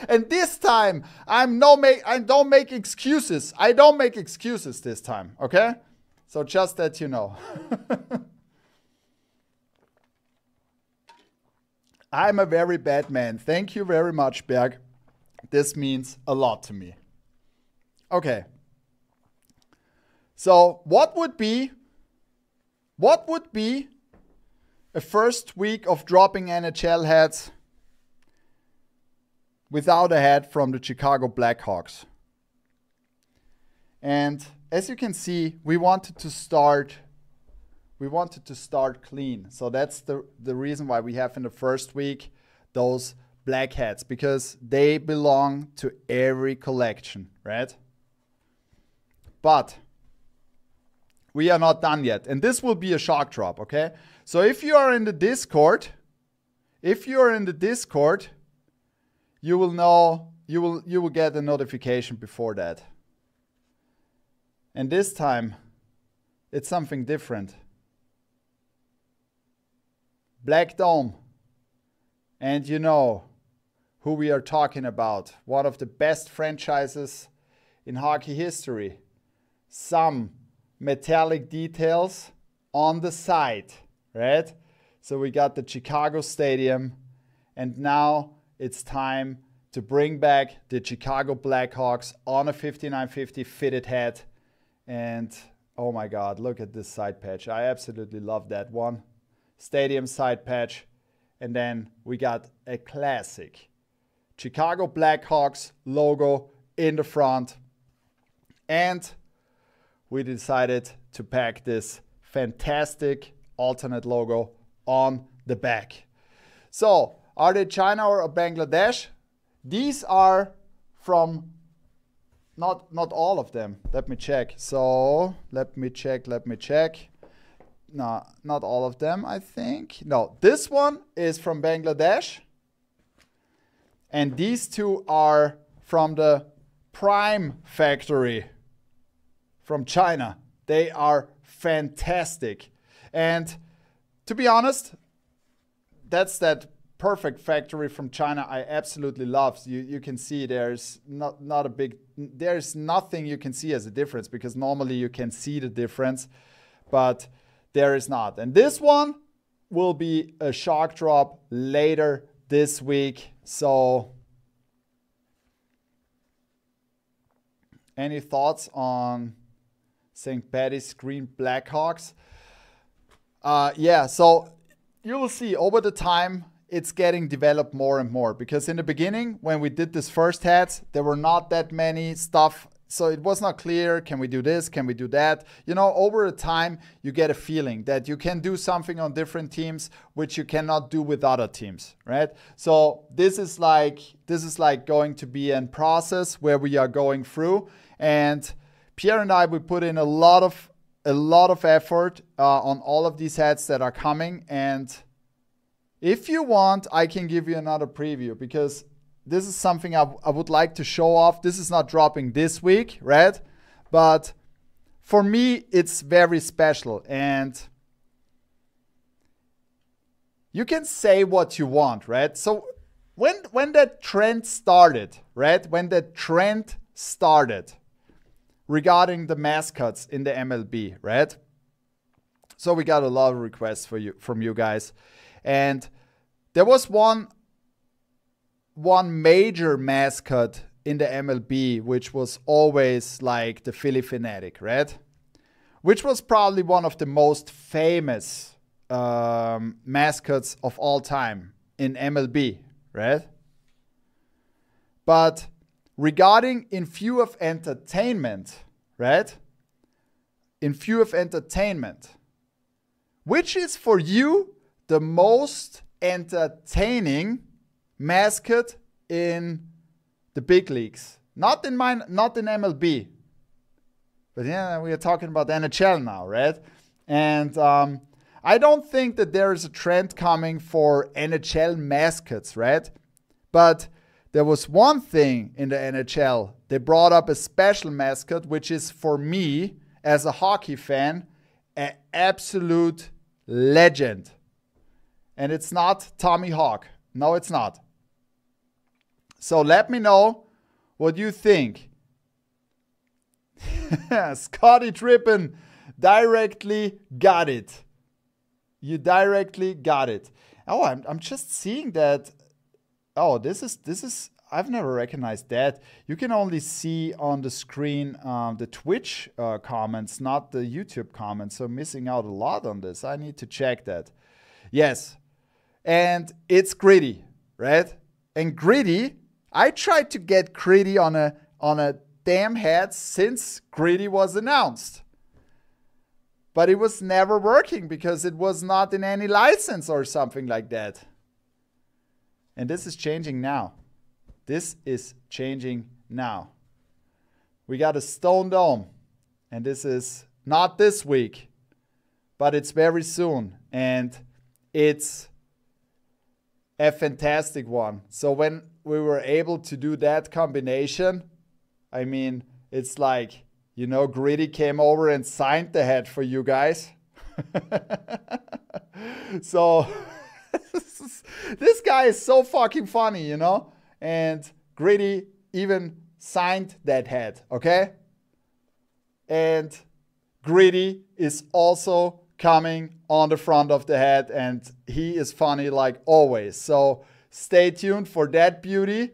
Speaker 1: And this time I don't make excuses. I don't make excuses this time. Okay, so just that you know. I'm a very bad man. Thank you very much, Berg. This means a lot to me. Okay. So what would be a first week of dropping NHL hats without a hat from the Chicago Blackhawks? And as you can see, we wanted to start clean. So that's the reason why we have in the first week those black hats, because they belong to every collection, right? But we are not done yet, and this will be a shock drop, okay? So if you are in the Discord, you will know, you will get a notification before that. And this time, it's something different. Black Dome. And you know who we are talking about. One of the best franchises in hockey history. Some metallic details on the side, right? So we got the Chicago Stadium, and now it's time to bring back the Chicago Blackhawks on a 5950 fitted hat. And oh my God, look at this side patch. I absolutely love that one. Stadium side patch. And then we got a classic Chicago Blackhawks logo in the front. And we decided to pack this fantastic alternate logo on the back. So, are they China or Bangladesh? These are from not all of them. Let me check. So, let me check. No, not all of them, I think. No, this one is from Bangladesh. And these two are from the Prime factory from China. They are fantastic. And to be honest, that's that perfect factory from China I absolutely love. You can see there's there's nothing you can see as a difference, because normally you can see the difference, but there is not. And this one will be a shock drop later this week. So any thoughts on St. Patty's Green Blackhawks? Yeah, so you will see over the time it's getting developed more and more, because in the beginning when we did this first hats, there were not that many stuff. So it was not clear, can we do this, can we do that? You know, over the time, you get a feeling that you can do something on different teams, which you cannot do with other teams, right? So this is like going to be a process where we are going through. And Pierre and I, we put in a lot of effort on all of these hats that are coming. And if you want, I can give you another preview, because this is something I would like to show off. This is not dropping this week, right? But for me, it's very special. And you can say what you want, right? So when that trend started, right? When that trend started regarding the mascots in the MLB, right? So we got a lot of requests from you guys. And there was one major mascot in the MLB, which was always like the Phillie Phanatic, right? Which was probably one of the most famous mascots of all time in MLB, right? But regarding in view of entertainment, right? In view of entertainment, which is for you the most entertaining mascot in the big leagues? Not in MLB. But yeah, we are talking about the NHL now, right? And I don't think that there is a trend coming for NHL mascots, right? But there was one thing in the NHL. They brought up a special mascot, which is for me, as a hockey fan, an absolute legend. And it's not Tommy Hawk. No, it's not. So let me know what you think. Scotty Trippin directly got it. You directly got it. Oh, I'm just seeing that. Oh, this is I've never recognized that. You can only see on the screen the Twitch comments, not the YouTube comments. So missing out a lot on this. I need to check that. Yes. And it's Gritty, right? And Gritty, I tried to get Gritty on a damn hat since Gritty was announced. But it was never working because it was not in any license or something like that. And this is changing now. This is changing now. We got a Stone Dome. And this is not this week, but it's very soon. And it's a fantastic one. So when we were able to do that combination, I mean, it's like, you know, Gritty came over and signed the hat for you guys. So this guy is so fucking funny, you know? And Gritty even signed that hat, okay? And Gritty is also coming on the front of the hat, and he is funny like always. So stay tuned for that beauty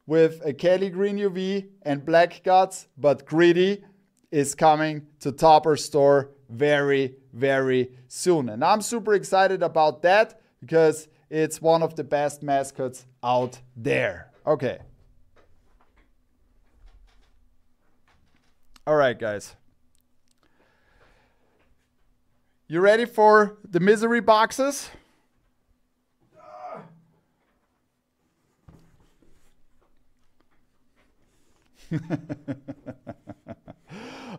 Speaker 1: with a Kelly Green UV and Black Guts, but Gritty is coming to Topper Store very, very soon. And I'm super excited about that because it's one of the best mascots out there. Okay. All right, guys. You ready for the misery boxes?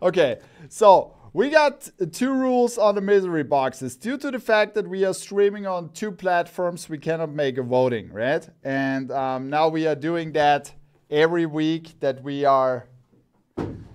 Speaker 1: Okay, so we got 2 rules on the misery boxes. Due to the fact that we are streaming on 2 platforms, we cannot make a voting, right? And now we are doing that every week that we are.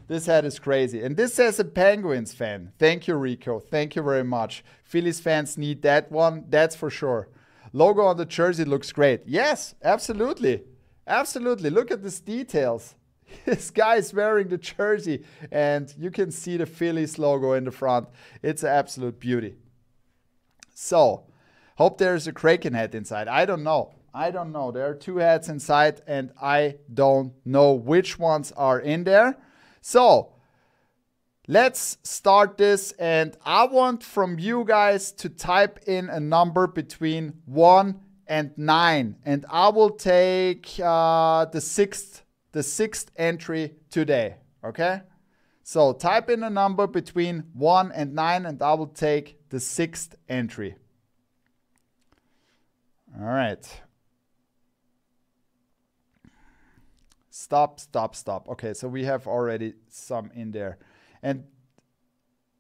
Speaker 1: This hat is crazy. And this says a Penguins fan. Thank you, Rico. Thank you very much. Phillies fans need that one. That's for sure. Logo on the jersey looks great. Yes, absolutely. Absolutely. Look at these details. This guy is wearing the jersey and you can see the Phillies logo in the front. It's an absolute beauty. So, hope there's a Kraken hat inside. I don't know. I don't know. There are 2 hats inside and I don't know which ones are in there. So, let's start this, and I want from you guys to type in a number between 1 and 9, and I will take the sixth entry today, okay? So type in a number between 1 and 9, and I will take the 6th entry. All right. Stop. Okay, so we have already some in there. And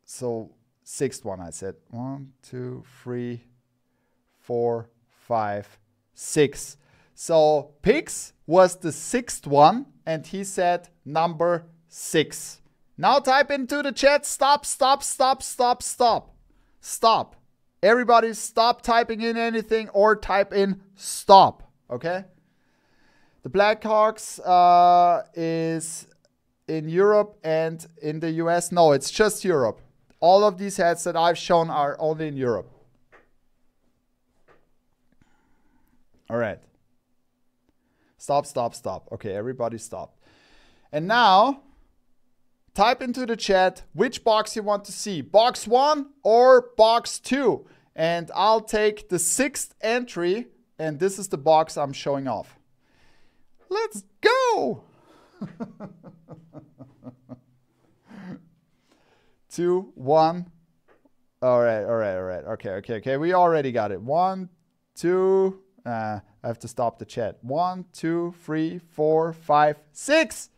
Speaker 1: so 6th one, I said 1, 2, 3, 4, 5, 6. So Pix was the 6th one, and he said number 6. Now type into the chat, stop. Everybody stop typing in anything or type in stop, okay? The Blackhawks is in Europe and in the US. No, it's just Europe. All of these hats that I've shown are only in Europe. All right. Stop. Okay, everybody stop. And now, type into the chat which box you want to see. Box 1 or box 2. And I'll take the 6th entry, and this is the box I'm showing off. Let's go! 2, 1. All right. Okay. We already got it. 1, 2. I have to stop the chat. 1, 2, 3, 4, 5, 6.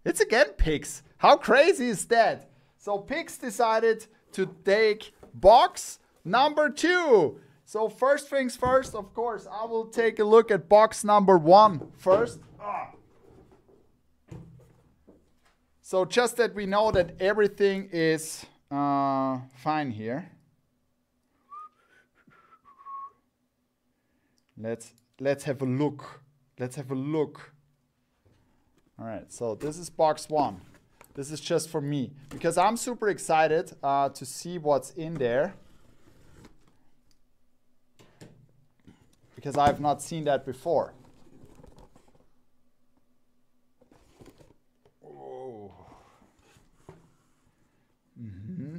Speaker 1: It's again Pix. How crazy is that? So Pix decided to take box number 2. So first things first, of course, I will take a look at box number 1 first. So just that we know that everything is fine here. Let's have a look. Let's have a look. All right, so this is box 1. This is just for me because I'm super excited to see what's in there. Because I've not seen that before. Oh. Mm-hmm.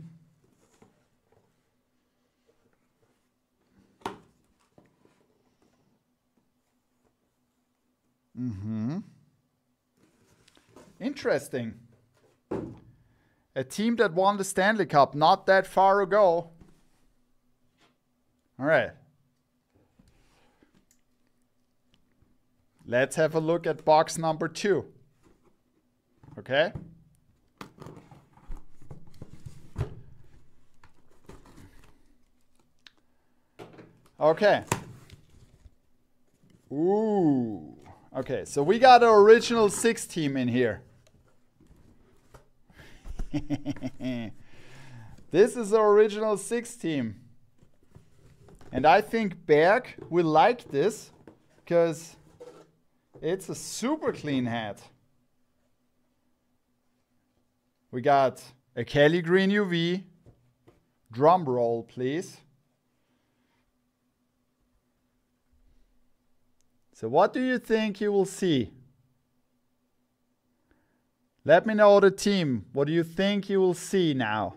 Speaker 1: Mm-hmm. Interesting. A team that won the Stanley Cup not that far ago. All right. Let's have a look at box number 2. Okay? Okay. Ooh. Okay, so we got our original 6 team in here. This is our original 6 team. And I think Berg will like this because it's a super clean hat. We got a Kelly Green UV. Drum roll, please. So what do you think you will see? Let me know the team. What do you think you will see now?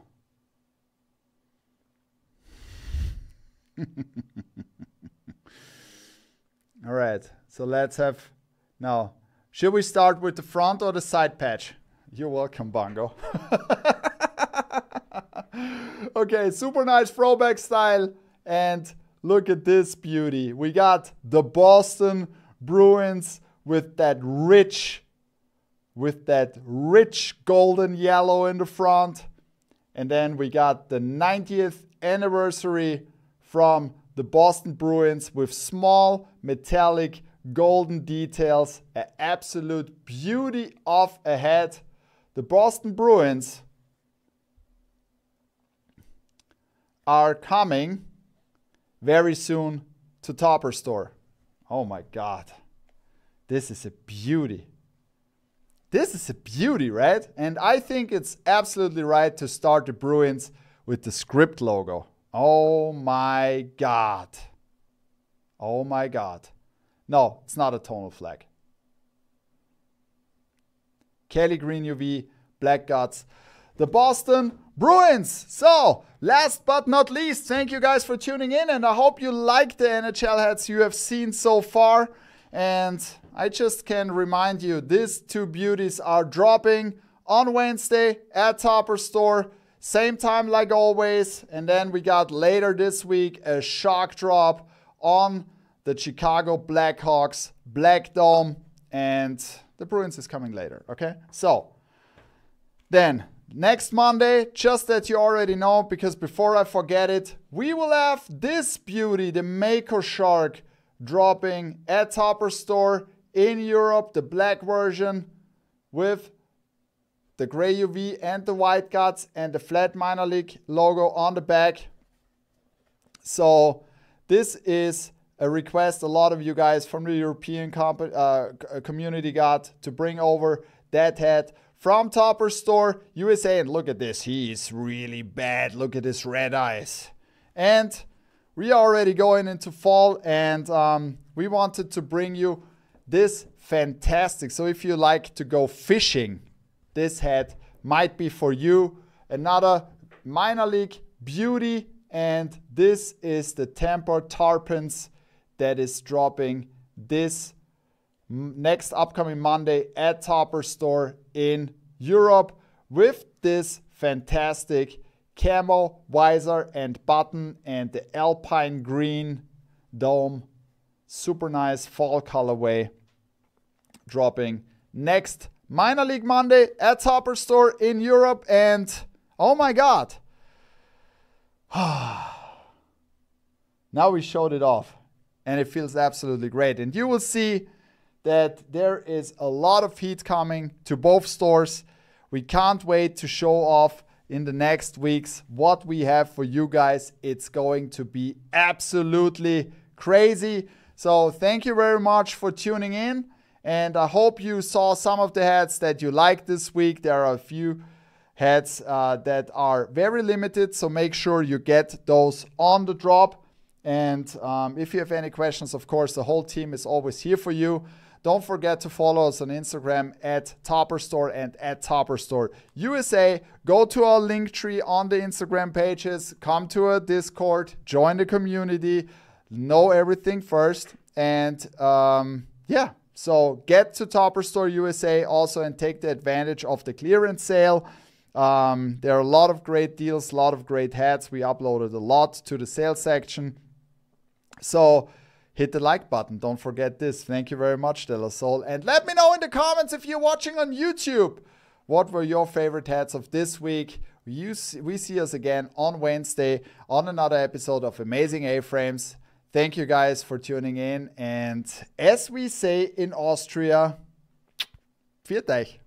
Speaker 1: All right, so let's have, now, should we start with the front or the side patch? You're welcome, Bongo. Okay, super nice throwback style, and look at this beauty. We got the Boston Bruins with that rich golden yellow in the front. And then we got the 90th anniversary from the Boston Bruins with small metallic golden details. An absolute beauty of a hat. The Boston Bruins are coming very soon to Topper Store. Oh my God. This is a beauty. This is a beauty, right? And I think it's absolutely right to start the Bruins with the script logo. Oh my God. Oh my God. No, it's not a tonal flag. Kelly Green UV, Black Guts. The Boston Bruins. So, last but not least, thank you guys for tuning in, and I hope you like the NHL hats you have seen so far. And I just can remind you, these 2 beauties are dropping on Wednesday at Topper Store. Same time like always. And then we got later this week a shock drop on the Chicago Blackhawks Black Dome. And the Bruins is coming later, okay? So, then next Monday, just that you already know, because before I forget it, we will have this beauty, the Mako Shark, dropping at Topper Store in Europe, the black version with the gray UV and the white guts and the flat minor league logo on the back. So this is a request a lot of you guys from the European community got to bring over that hat from Topper Store USA. And look at this, he is really bad. Look at his red eyes. And we are already going into fall, and we wanted to bring you this fantastic. So if you like to go fishing, this hat might be for you. Another minor league beauty, and this is the Tampa Tarpons that is dropping this next upcoming Monday at Topper Store in Europe with this fantastic camo visor and button and the Alpine green dome. Super nice fall colorway, dropping next minor league Monday at Topper Store in Europe. And Oh my God. Now we showed it off and it feels absolutely great. And you will see that there is a lot of heat coming to both stores. We can't wait to show off in the next weeks what we have for you guys. It's going to be absolutely crazy. So thank you very much for tuning in. And I hope you saw some of the hats that you liked this week. There are a few hats that are very limited. So make sure you get those on the drop. And if you have any questions, of course, the whole team is always here for you. Don't forget to follow us on Instagram at Topperstore and at Topperstore USA. Go to our link tree on the Instagram pages. Come to a Discord. Join the community. Know everything first. And yeah, so get to Topperstore USA also and take the advantage of the clearance sale. There are a lot of great deals, a lot of great hats. We uploaded a lot to the sales section. So hit the like button. Don't forget this. Thank you very much, De La Soul. And let me know in the comments if you're watching on YouTube. What were your favorite hats of this week? We see us again on Wednesday on another episode of Amazing A-Frames. Thank you guys for tuning in. And as we say in Austria, viert euch.